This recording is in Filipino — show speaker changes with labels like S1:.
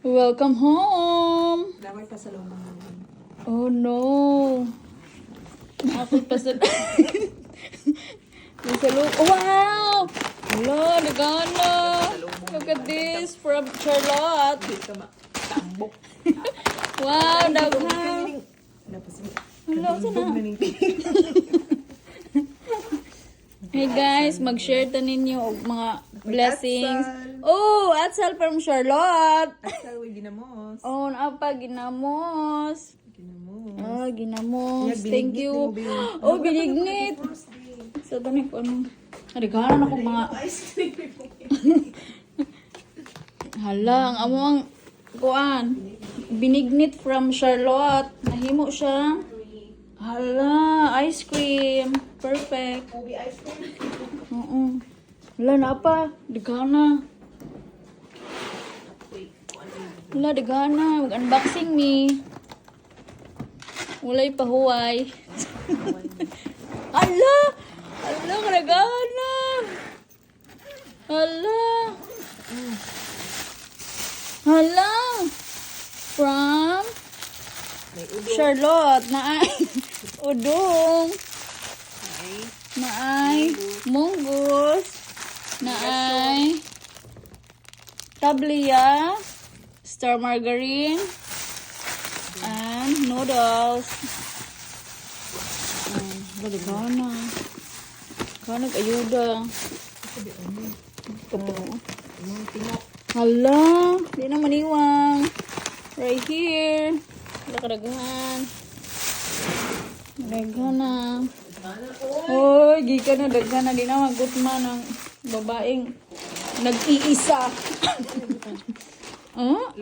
S1: Welcome home.
S2: Damay pa sa loob naman.
S1: Oh no. Ako pa sa... Sa loob. Oh, wow! Hello, nagana. Look at this from Charlotte.
S2: Hindi ka matambok.
S1: Wow, daghan. Hello, sana. Hey guys, mag-share ta ninyo og mga blessings. Oh, atsal from Charlotte.
S2: Asal, we ginamos.
S1: Oh, naapa ginamos.
S2: Ginamos.
S1: Oh, ginamos.
S2: Yeah,
S1: Thank
S2: binignit
S1: you.
S2: mo, babe.
S1: Oh, binignit. So, ito na ko ano. Narigaran ako mga... Hala, ang among kuan. Binignit from Charlotte. Nahimo siya. Hala, ice cream. Perfect.
S2: Ubi ice cream.
S1: Oo. Hala, napa. Digana. Hala, digana. Mag-unboxing me. Walay pahuway. Hala! Hala, karagana! Hala! Hala! From Charlotte na ay udong, na ay munggus, na ay tablia, star margarine, and noodles. Balik ka na. Ka nag-ayuda. Hala, di na maniwang. Right here. Hala kadaghan. Daghan na. Oy, gika na daghan na. Di na magutma ng babaeng nag-iisa. Huh?